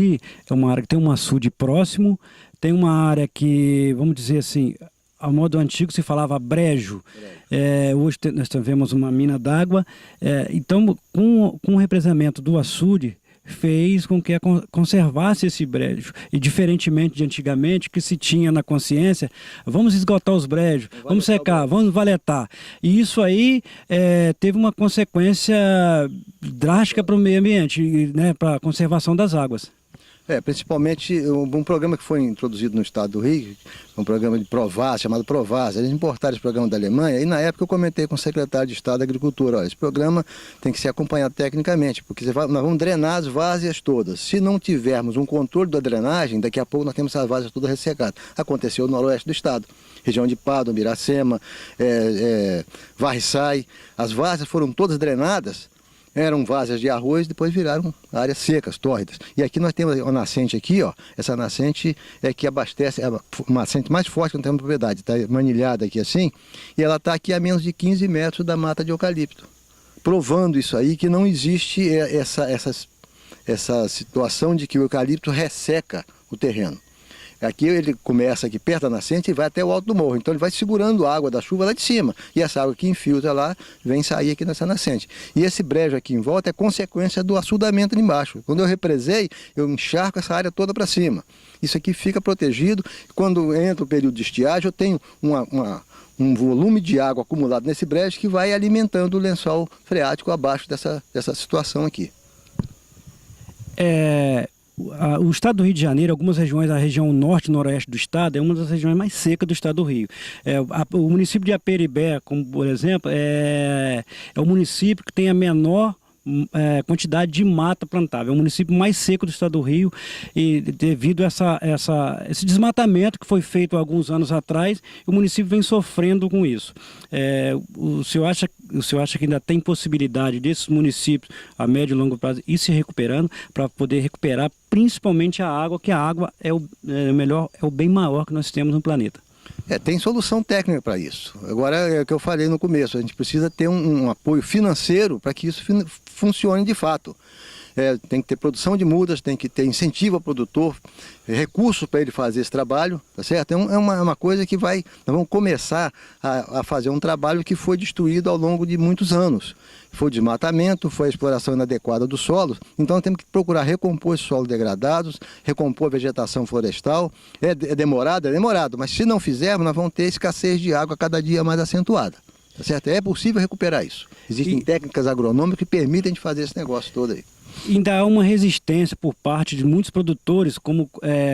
ali é uma área que tem um açude próximo, tem uma área que, vamos dizer assim, ao modo antigo se falava brejo. Hoje nós tivemos uma mina d'água. Então, com o represamento do açude, fez com que conservasse esse brejo. E diferentemente de antigamente, que se tinha na consciência, vamos esgotar os brejos, vamos secar, vamos valetar. E isso aí teve uma consequência drástica para o meio ambiente, né, para a conservação das águas. Principalmente um programa que foi introduzido no estado do Rio, um programa de Provaz, chamado Provaz. Eles importaram esse programa da Alemanha e na época eu comentei com o secretário de Estado da Agricultura, olha, esse programa tem que ser acompanhado tecnicamente, porque nós vamos drenar as várzeas todas. Se não tivermos um controle da drenagem, daqui a pouco nós temos essas várzeas todas ressecadas. Aconteceu no noroeste do estado, região de Pádua, Miracema, Varriçai. As várzeas foram todas drenadas. Eram várzeas de arroz, depois viraram áreas secas, tórridas. E aqui nós temos uma nascente aqui, ó. Essa nascente é que abastece, é uma nascente mais forte que não tem propriedade. Está manilhada aqui assim, e ela está aqui a menos de 15 metros da mata de eucalipto. Provando isso aí, que não existe essa situação de que o eucalipto resseca o terreno. Aqui ele começa aqui perto da nascente e vai até o alto do morro. Então ele vai segurando a água da chuva lá de cima. E essa água que infiltra lá, vem sair aqui nessa nascente. E esse brejo aqui em volta é consequência do açudamento de embaixo. Quando eu represei, eu encharco essa área toda para cima. Isso aqui fica protegido. Quando entra o período de estiagem, eu tenho um volume de água acumulado nesse brejo que vai alimentando o lençol freático abaixo dessa situação aqui. O estado do Rio de Janeiro, algumas regiões, a região norte e noroeste do estado, é uma das regiões mais secas do estado do Rio. O município de Aperibé, como por exemplo, é o município que tem a menor quantidade de mata plantável. É o município mais seco do estado do Rio e devido a esse desmatamento que foi feito há alguns anos atrás, o município vem sofrendo com isso. O senhor acha que ainda tem possibilidade desses municípios a médio e longo prazo ir se recuperando para poder recuperar principalmente a água, que a água é o bem maior que nós temos no planeta? Tem solução técnica para isso. Agora, é o que eu falei no começo, a gente precisa ter um apoio financeiro para que isso funcione de fato. Tem que ter produção de mudas, tem que ter incentivo ao produtor, recursos para ele fazer esse trabalho, tá certo? É uma coisa que nós vamos começar a fazer um trabalho que foi destruído ao longo de muitos anos. Foi o desmatamento, foi a exploração inadequada do solo, então temos que procurar recompor esses solos degradados, recompor a vegetação florestal. É demorado, mas se não fizermos, nós vamos ter escassez de água cada dia mais acentuada. Tá certo? É possível recuperar isso. Existem técnicas agronômicas que permitem a gente fazer esse negócio todo aí. Ainda há uma resistência por parte de muitos produtores, como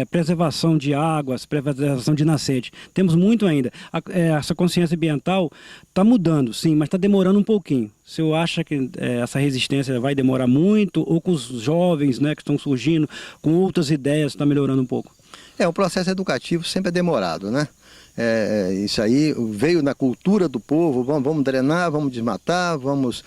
preservação de águas, preservação de nascente. Temos muito ainda. Essa consciência ambiental está mudando, sim, mas está demorando um pouquinho. O senhor acha que essa resistência vai demorar muito, ou com os jovens, né, que estão surgindo, com outras ideias, está melhorando um pouco? O processo educativo sempre é demorado, né? Isso aí veio na cultura do povo, vamos drenar, vamos desmatar, vamos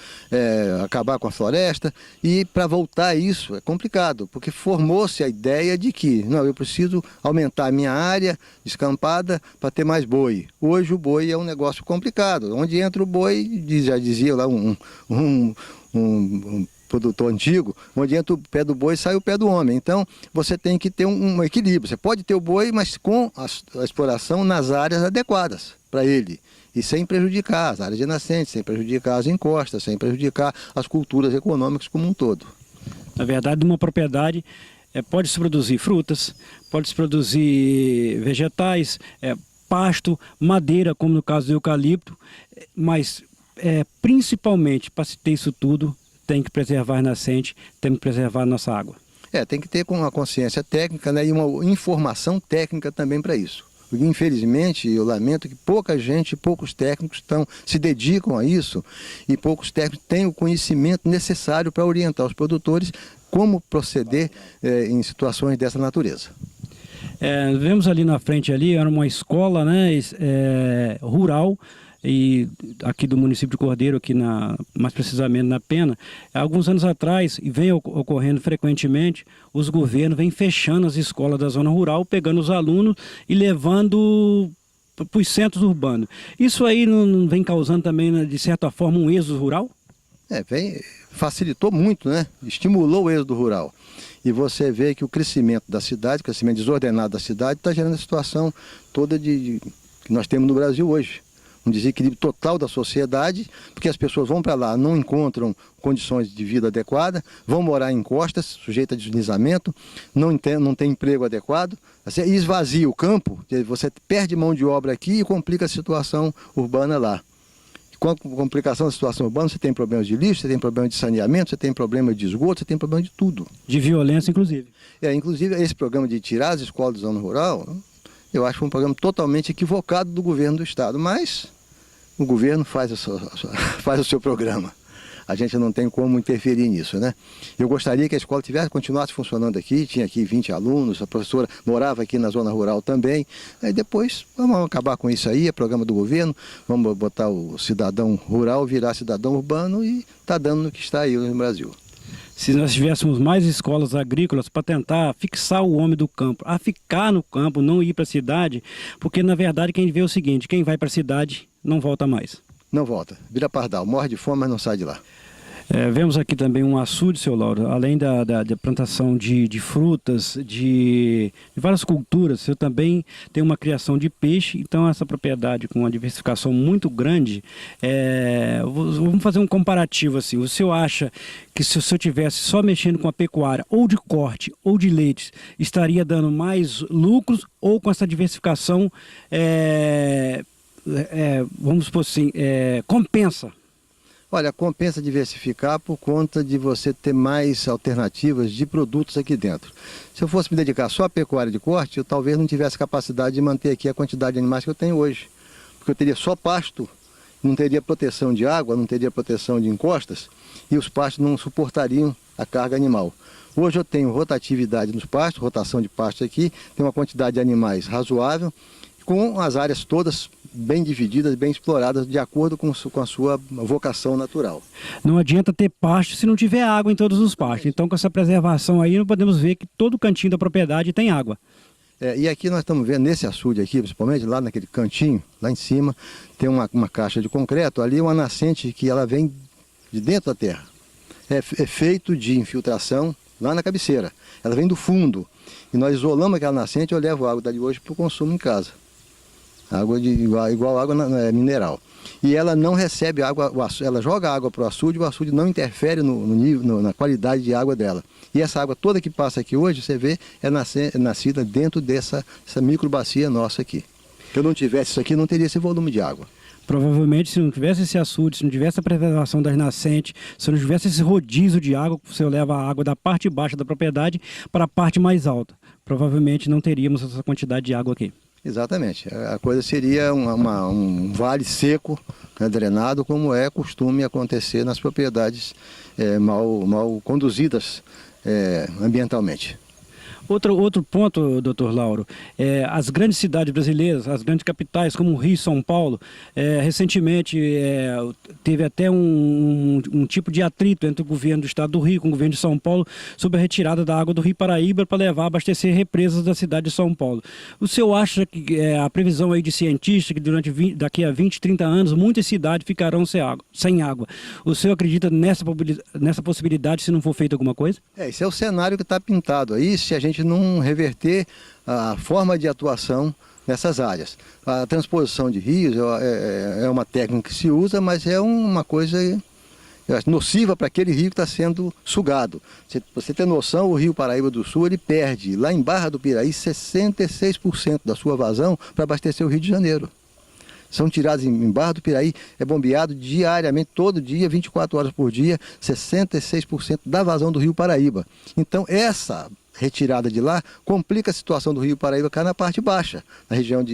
acabar com a floresta, e para voltar a isso é complicado, porque formou-se a ideia de que eu preciso aumentar a minha área descampada para ter mais boi. Hoje o boi é um negócio complicado, onde entra o boi, já dizia lá um produtor antigo, onde entra o pé do boi sai o pé do homem. Então você tem que ter um equilíbrio. Você pode ter o boi, mas com a exploração nas áreas adequadas para ele, e sem prejudicar as áreas de nascente, sem prejudicar as encostas, sem prejudicar as culturas econômicas como um todo. Na verdade, numa propriedade pode-se produzir frutas, pode-se produzir vegetais, pasto, madeira, como no caso do eucalipto, mas principalmente para se ter isso tudo, tem que preservar a nascente, tem que preservar a nossa água. Tem que ter com uma consciência técnica, né, e uma informação técnica também para isso. Porque, infelizmente, eu lamento que pouca gente, poucos técnicos se dedicam a isso, e poucos técnicos têm o conhecimento necessário para orientar os produtores como proceder em situações dessa natureza. Vemos ali na frente, era uma escola, né, rural, e aqui do município de Cordeiro, aqui mais precisamente na Pena. Alguns anos atrás, e vem ocorrendo frequentemente, os governos vêm fechando as escolas da zona rural, pegando os alunos e levando para os centros urbanos. Isso aí não vem causando também, de certa forma, um êxodo rural? Facilitou muito, né? Estimulou o êxodo rural. E você vê que o crescimento da cidade, o crescimento desordenado da cidade, está gerando a situação toda que nós temos no Brasil hoje. Um desequilíbrio total da sociedade, porque as pessoas vão para lá, não encontram condições de vida adequadas, vão morar em encostas, sujeitas a deslizamento, não tem emprego adequado, você esvazia o campo, você perde mão de obra aqui e complica a situação urbana lá. Com a complicação da situação urbana, você tem problemas de lixo, você tem problemas de saneamento, você tem problema de esgoto, você tem problema de tudo. De violência, inclusive. Inclusive, esse programa de tirar as escolas da zona rural, eu acho que foi um programa totalmente equivocado do governo do Estado, mas o governo faz o seu programa. A gente não tem como interferir nisso, né? Eu gostaria que a escola continuasse funcionando aqui, tinha aqui 20 alunos, a professora morava aqui na zona rural também. Aí depois, vamos acabar com isso aí, é programa do governo, vamos botar o cidadão rural virar cidadão urbano e está dando no que está aí no Brasil. Se nós tivéssemos mais escolas agrícolas para tentar fixar o homem do campo, a ficar no campo, não ir para a cidade, porque na verdade quem vê é o seguinte, quem vai para a cidade não volta mais. Não volta, vira pardal, morre de fome, mas não sai de lá. Vemos aqui também um açude, seu Lauro, além da plantação de frutas, de várias culturas, você também tem uma criação de peixe, então essa propriedade com uma diversificação muito grande, vamos fazer um comparativo assim, o senhor acha que se o senhor tivesse só mexendo com a pecuária, ou de corte, ou de leite, estaria dando mais lucros, ou com essa diversificação, vamos supor assim, compensa? Olha, compensa diversificar por conta de você ter mais alternativas de produtos aqui dentro. Se eu fosse me dedicar só à pecuária de corte, eu talvez não tivesse capacidade de manter aqui a quantidade de animais que eu tenho hoje. Porque eu teria só pasto, não teria proteção de água, não teria proteção de encostas, e os pastos não suportariam a carga animal. Hoje eu tenho rotatividade nos pastos, rotação de pastos aqui, tenho uma quantidade de animais razoável, com as áreas todas bem divididas, bem exploradas, de acordo com a sua vocação natural. Não adianta ter pasto se não tiver água em todos os pastos. Então, com essa preservação aí, nós podemos ver que todo cantinho da propriedade tem água. E aqui nós estamos vendo, nesse açude aqui, principalmente, lá naquele cantinho, lá em cima, tem uma caixa de concreto, ali uma nascente que ela vem de dentro da terra. É feito de infiltração lá na cabeceira. Ela vem do fundo. E nós isolamos aquela nascente e eu levo a água dali hoje para o consumo em casa. Água igual água mineral. E ela não recebe água, ela joga água para o açude não interfere na qualidade de água dela. E essa água toda que passa aqui hoje, você vê, é nascida dentro dessa microbacia nossa aqui. Se eu não tivesse isso aqui, não teria esse volume de água. Provavelmente, se não tivesse esse açude, se não tivesse a preservação das nascentes, se não tivesse esse rodízio de água, você leva a água da parte baixa da propriedade para a parte mais alta. Provavelmente não teríamos essa quantidade de água aqui. Exatamente. A coisa seria um vale seco, né, drenado, como é costume acontecer nas propriedades mal conduzidas ambientalmente. Outro ponto, doutor Lauro, as grandes cidades brasileiras, as grandes capitais, como Rio e São Paulo, recentemente teve até um tipo de atrito entre o governo do estado do Rio com o governo de São Paulo sobre a retirada da água do Rio Paraíba para levar a abastecer represas da cidade de São Paulo. O senhor acha que a previsão aí de cientistas que daqui a 20, 30 anos, muitas cidades ficarão sem água? O senhor acredita nessa possibilidade se não for feita alguma coisa? Esse é o cenário que está pintado aí, se a gente não reverter a forma de atuação nessas áreas. A transposição de rios é uma técnica que se usa, mas é uma coisa nociva para aquele rio que está sendo sugado. Você tem noção, o Rio Paraíba do Sul, ele perde lá em Barra do Piraí 66% da sua vazão para abastecer o Rio de Janeiro. São tirados em Barra do Piraí, é bombeado diariamente, todo dia, 24 horas por dia, 66% da vazão do Rio Paraíba. Então essa retirada de lá complica a situação do Rio Paraíba cá na parte baixa, na região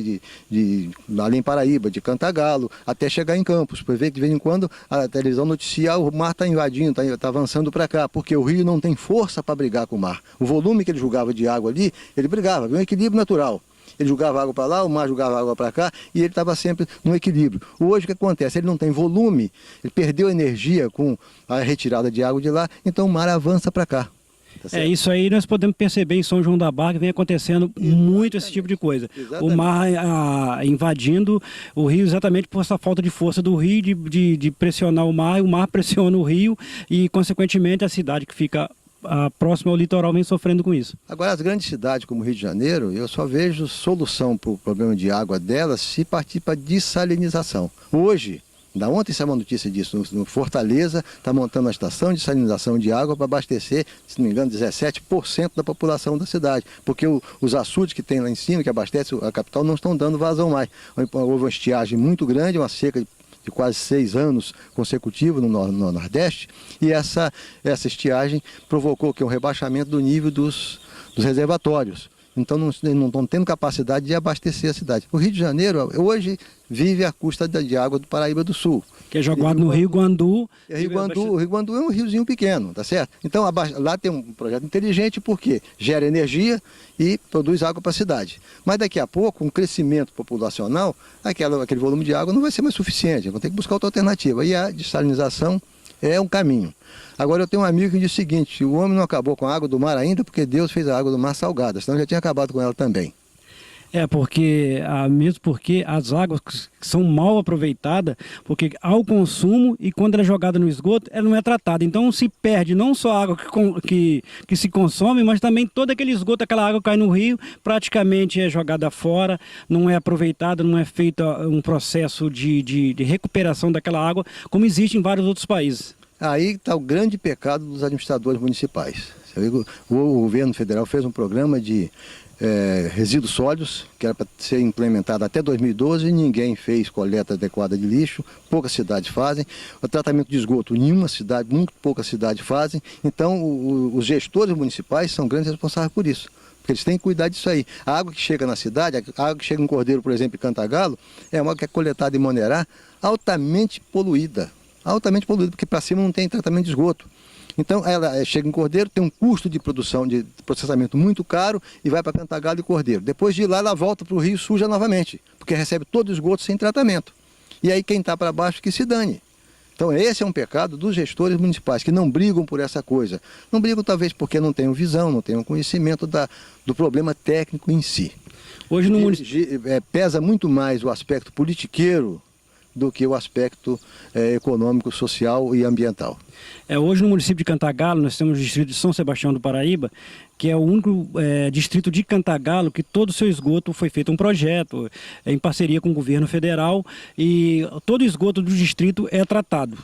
além Paraíba, de Cantagalo, até chegar em Campos. Por ver que de vez em quando a televisão noticia o mar está invadindo, está avançando para cá, porque o rio não tem força para brigar com o mar. O volume que ele jogava de água ali, ele brigava, havia um equilíbrio natural. Ele jogava água para lá, o mar jogava água para cá e ele estava sempre no equilíbrio. Hoje o que acontece? Ele não tem volume, ele perdeu energia com a retirada de água de lá, então o mar avança para cá. Tá certo? Isso aí nós podemos perceber em São João da Barra que vem acontecendo muito esse tipo de coisa. Exatamente. O mar invadindo o rio exatamente por essa falta de força do rio, de pressionar o mar pressiona o rio e, consequentemente, a cidade que fica próxima ao litoral vem sofrendo com isso. Agora, as grandes cidades como o Rio de Janeiro, eu só vejo solução para o problema de água delas se partir para dessalinização. Hoje, da ontem saiu uma notícia disso, no Fortaleza está montando uma estação de salinização de água para abastecer, se não me engano, 17% da população da cidade, porque os açudes que tem lá em cima, que abastecem a capital, não estão dando vazão mais. Houve uma estiagem muito grande, uma seca de quase 6 anos consecutivos no Nordeste, e essa estiagem provocou um rebaixamento do nível dos reservatórios. Então não estão tendo capacidade de abastecer a cidade. O Rio de Janeiro hoje vive à custa de água do Paraíba do Sul. Que é jogado no Rio Guandu. O Rio Guandu é um riozinho pequeno, tá certo? Então lá tem um projeto inteligente porque gera energia e produz água para a cidade. Mas daqui a pouco, com um crescimento populacional, aquele volume de água não vai ser mais suficiente. Vão ter que buscar outra alternativa. E a dessalinização é um caminho. Agora eu tenho um amigo que diz o seguinte: o homem não acabou com a água do mar ainda porque Deus fez a água do mar salgada, senão já tinha acabado com ela também. Mesmo porque as águas são mal aproveitadas, porque ao consumo e quando ela é jogada no esgoto, ela não é tratada. Então se perde não só a água que se consome, mas também todo aquele esgoto, aquela água que cai no rio, praticamente é jogada fora, não é aproveitada, não é feito um processo de recuperação daquela água, como existe em vários outros países. Aí está o grande pecado dos administradores municipais. O governo federal fez um programa de resíduos sólidos, que era para ser implementado até 2012, ninguém fez coleta adequada de lixo, poucas cidades fazem. O tratamento de esgoto, nenhuma cidade, muito poucas cidades fazem. Então, os gestores municipais são grandes responsáveis por isso, porque eles têm que cuidar disso aí. A água que chega na cidade, a água que chega em Cordeiro, por exemplo, em Cantagalo, é uma água que é coletada em Monerá, altamente poluída, porque para cima não tem tratamento de esgoto. Então ela chega em Cordeiro, tem um custo de produção, de processamento muito caro e vai para Cantagalo e Cordeiro. Depois de lá, ela volta para o rio suja novamente, porque recebe todo o esgoto sem tratamento. E aí quem está para baixo que se dane. Então esse é um pecado dos gestores municipais, que não brigam por essa coisa. Não brigam talvez porque não tenham visão, não tenham conhecimento do problema técnico em si. Hoje no pesa muito mais o aspecto politiqueiro do que o aspecto econômico, social e ambiental. Hoje no município de Cantagalo, nós temos o distrito de São Sebastião do Paraíba, que é o único distrito de Cantagalo que todo o seu esgoto foi feito um projeto em parceria com o governo federal e todo o esgoto do distrito é tratado.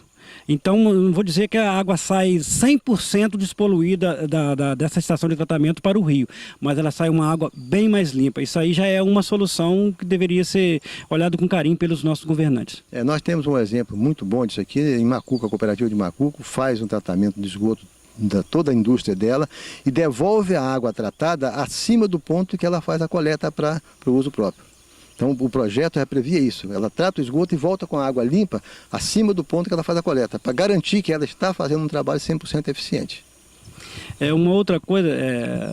Então, não vou dizer que a água sai 100% despoluída dessa estação de tratamento para o rio, mas ela sai uma água bem mais limpa. Isso aí já é uma solução que deveria ser olhado com carinho pelos nossos governantes. Nós temos um exemplo muito bom disso aqui, em Macuco, a cooperativa de Macuco faz um tratamento de esgoto da toda a indústria dela e devolve a água tratada acima do ponto que ela faz a coleta para o uso próprio. Então o projeto já previa isso, ela trata o esgoto e volta com a água limpa acima do ponto que ela faz a coleta, para garantir que ela está fazendo um trabalho 100% eficiente. Uma outra coisa,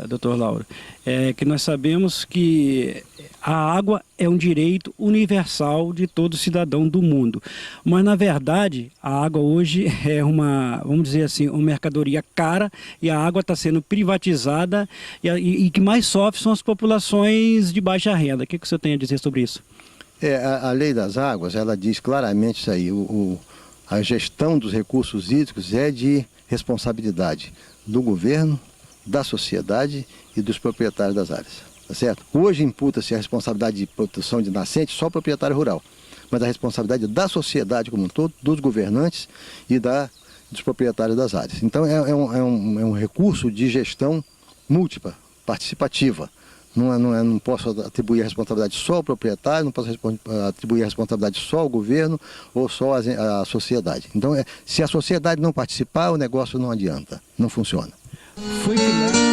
doutor Lauro, é que nós sabemos que a água é um direito universal de todo cidadão do mundo. Mas, na verdade, a água hoje é vamos dizer assim, uma mercadoria cara e a água está sendo privatizada e que mais sofre são as populações de baixa renda. O que o senhor tem a dizer sobre isso? A lei das águas, ela diz claramente isso aí, a gestão dos recursos hídricos é de responsabilidade do governo, da sociedade e dos proprietários das áreas, tá certo? Hoje imputa-se a responsabilidade de proteção de nascente só ao proprietário rural, mas a responsabilidade da sociedade como um todo, dos governantes e dos proprietários das áreas. Então é um recurso de gestão múltipla, participativa. Não posso atribuir a responsabilidade só ao proprietário, não posso atribuir a responsabilidade só ao governo ou só à sociedade. Então, se a sociedade não participar, o negócio não adianta, não funciona. Foi criado...